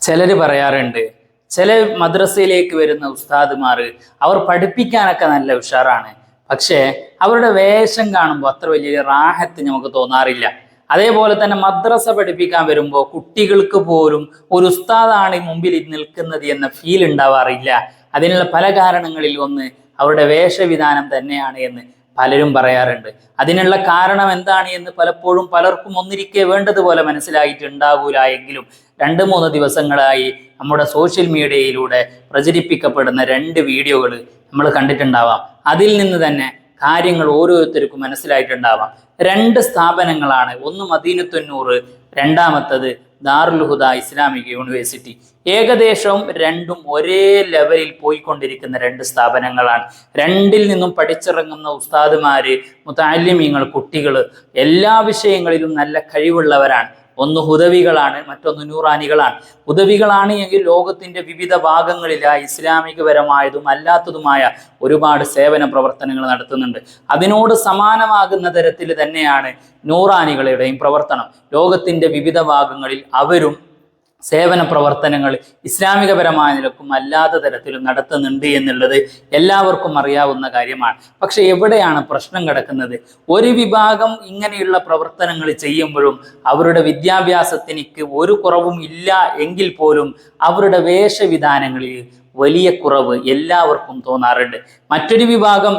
ചിലർ പറയാറുണ്ട്, ചില മദ്രസയിലേക്ക് വരുന്ന ഉസ്താദുമാർ അവർ പഠിപ്പിക്കാനൊക്കെ നല്ല ഉഷാറാണ്, പക്ഷേ അവരുടെ വേഷം കാണുമ്പോൾ അത്ര വലിയ റാഹത്ത് നമുക്ക് തോന്നാറില്ല. അതേപോലെ തന്നെ മദ്രസ പഠിപ്പിക്കാൻ വരുമ്പോൾ കുട്ടികൾക്ക് പോലും ഒരു ഉസ്താദാണ് മുമ്പിൽ നിൽക്കുന്നത് എന്ന ഫീൽ ഉണ്ടാവാറില്ല. അതിനുള്ള പല കാരണങ്ങളിൽ ഒന്ന് അവരുടെ വേഷവിധാനം തന്നെയാണ് എന്ന് പലരും പറയാറുണ്ട്. അതിനുള്ള കാരണം എന്താണ് എന്ന് പലപ്പോഴും പലർക്കും ഒന്നിരിക്കെ വേണ്ടതുപോലെ മനസ്സിലായിട്ടുണ്ടാകൂല എങ്കിലും 2-3 ദിവസങ്ങളായി നമ്മുടെ സോഷ്യൽ മീഡിയയിലൂടെ പ്രചരിപ്പിക്കപ്പെടുന്ന 2 വീഡിയോകൾ നമ്മൾ കണ്ടിട്ടുണ്ടാവാം. അതിൽ നിന്ന് തന്നെ കാര്യങ്ങൾ ഓരോരുത്തർക്കും മനസ്സിലായിട്ടുണ്ടാവാം. 2 സ്ഥാപനങ്ങളാണ്, ഒന്ന് മദീനത്തുന്നൂർ, രണ്ടാമത്തത് ദാറുൽ ഹുദ ഇസ്ലാമിക് യൂണിവേഴ്സിറ്റി. ഏകദേശം രണ്ടും ഒരേ ലെവലിൽ പോയിക്കൊണ്ടിരിക്കുന്ന 2 സ്ഥാപനങ്ങളാണ്. രണ്ടിൽ നിന്നും പഠിച്ചിറങ്ങുന്ന ഉസ്താദുമാര്, മുതഅല്ലിമീങ്ങൾ, കുട്ടികൾ എല്ലാ വിഷയങ്ങളിലും നല്ല കഴിവുള്ളവരാണ്. ഒന്ന് ഹുദവികളാണ്, മറ്റൊന്ന് നൂറാനികളാണ്. ഹുദവികളാണ് എങ്കിൽ ലോകത്തിന്റെ വിവിധ ഭാഗങ്ങളിലായി ഇസ്ലാമികപരമായതും അല്ലാത്തതുമായ ഒരുപാട് സേവന പ്രവർത്തനങ്ങൾ നടത്തുന്നുണ്ട്. അതിനോട് സമാനമാകുന്ന തരത്തിൽ തന്നെയാണ് നൂറാനികളുടെയും പ്രവർത്തനം. ലോകത്തിന്റെ വിവിധ ഭാഗങ്ങളിൽ അവരും സേവന പ്രവർത്തനങ്ങൾ ഇസ്ലാമികപരമായ നിലക്കും അല്ലാത്ത തരത്തിലും നടത്തുന്നുണ്ട് എന്നുള്ളത് എല്ലാവർക്കും അറിയാവുന്ന കാര്യമാണ്. പക്ഷെ എവിടെയാണ് പ്രശ്നം കിടക്കുന്നത്? ഒരു വിഭാഗം ഇങ്ങനെയുള്ള പ്രവർത്തനങ്ങൾ ചെയ്യുമ്പോഴും അവരുടെ വിദ്യാഭ്യാസത്തിനിക്ക് ഒരു കുറവും ഇല്ല എങ്കിൽ പോലും അവരുടെ വേഷവിധാനങ്ങളിൽ വലിയ കുറവ് എല്ലാവർക്കും തോന്നാറുണ്ട്. മറ്റൊരു വിഭാഗം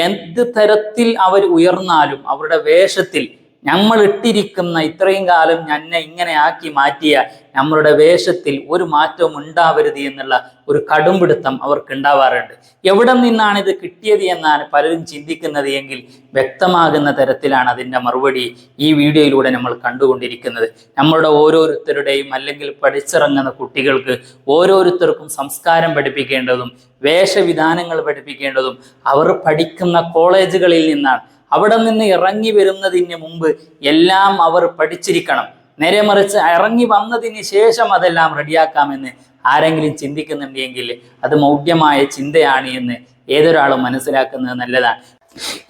എന്ത് തരത്തിൽ അവർ ഉയർന്നാലും അവരുടെ വേഷത്തിൽ, നമ്മൾ ഇട്ടിരിക്കുന്ന ഇത്രയും കാലം എന്നെ ഇങ്ങനെ ആക്കി മാറ്റിയ നമ്മളുടെ വേഷത്തിൽ ഒരു മാറ്റവും ഉണ്ടാവരുത് എന്നുള്ള ഒരു കടുംപിടുത്തം അവർക്ക് ഉണ്ടാവാറുണ്ട്. എവിടെ നിന്നാണ് ഇത് കിട്ടിയത് എന്നാണ് പലരും ചിന്തിക്കുന്നത് എങ്കിൽ വ്യക്തമാകുന്ന തരത്തിലാണ് അതിൻ്റെ മറുപടി ഈ വീഡിയോയിലൂടെ നമ്മൾ കണ്ടുകൊണ്ടിരിക്കുന്നത്. നമ്മളുടെ ഓരോരുത്തരുടെയും അല്ലെങ്കിൽ പഠിച്ചിറങ്ങുന്ന കുട്ടികൾക്ക് ഓരോരുത്തർക്കും സംസ്കാരം പഠിപ്പിക്കേണ്ടതും വേഷവിധാനങ്ങൾ പഠിപ്പിക്കേണ്ടതും അവർ പഠിക്കുന്ന കോളേജുകളിൽ നിന്നാണ്. അവിടെ നിന്ന് ഇറങ്ങി വരുന്നതിന് മുമ്പ് എല്ലാം അവർ പഠിച്ചിരിക്കണം. നേരെ മറിച്ച് ഇറങ്ങി വന്നതിന് ശേഷം അതെല്ലാം റെഡിയാക്കാമെന്ന് ആരെങ്കിലും ചിന്തിക്കുന്നുണ്ടെങ്കിൽ അത് മൗഢ്യമായ ചിന്തയാണ് എന്ന് ഏതൊരാളും മനസ്സിലാക്കുന്നത് നല്ലതാണ്.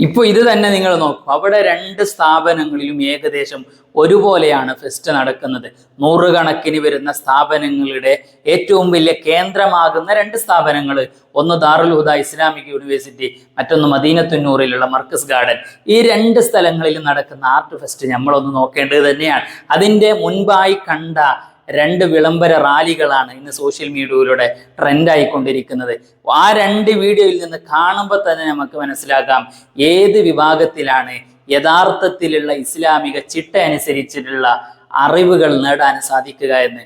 ഇപ്പോൾ ഇത് തന്നെ നിങ്ങൾ നോക്കൂ, അവിടെ 2 സ്ഥാപനങ്ങളിലും ഏകദേശം ഒരുപോലെയാണ് ഫെസ്റ്റ് നടക്കുന്നത്. 100 കണക്കിന് വരുന്ന സ്ഥാപനങ്ങളുടെ ഏറ്റവും വലിയ കേന്ദ്രമാകുന്ന 2 സ്ഥാപനങ്ങൾ, ഒന്ന് ദാറുൽ ഹുദ ഇസ്ലാമിക് യൂണിവേഴ്സിറ്റി, മറ്റൊന്ന് മദീനത്തുന്നൂറിലുള്ള മർക്കസ് ഗാർഡൻ. ഈ 2 സ്ഥലങ്ങളിൽ നടക്കുന്ന ആർട്ട് ഫെസ്റ്റ് നമ്മളൊന്ന് നോക്കേണ്ടത് തന്നെയാണ്. അതിൻ്റെ മുൻപായി കണ്ട 2 വിളംബര റാലികളാണ് ഇന്ന് സോഷ്യൽ മീഡിയയിലൂടെ ട്രെൻഡായിക്കൊണ്ടിരിക്കുന്നത്. ആ 2 വീഡിയോയിൽ നിന്ന് കാണുമ്പോൾ തന്നെ നമുക്ക് മനസ്സിലാക്കാം ഏത് വിഭാഗത്തിലാണ് യഥാർത്ഥത്തിലുള്ള ഇസ്ലാമിക ചിട്ട അനുസരിച്ചിട്ടുള്ള അറിവുകൾ നേടാൻ സാധിക്കുക എന്ന്.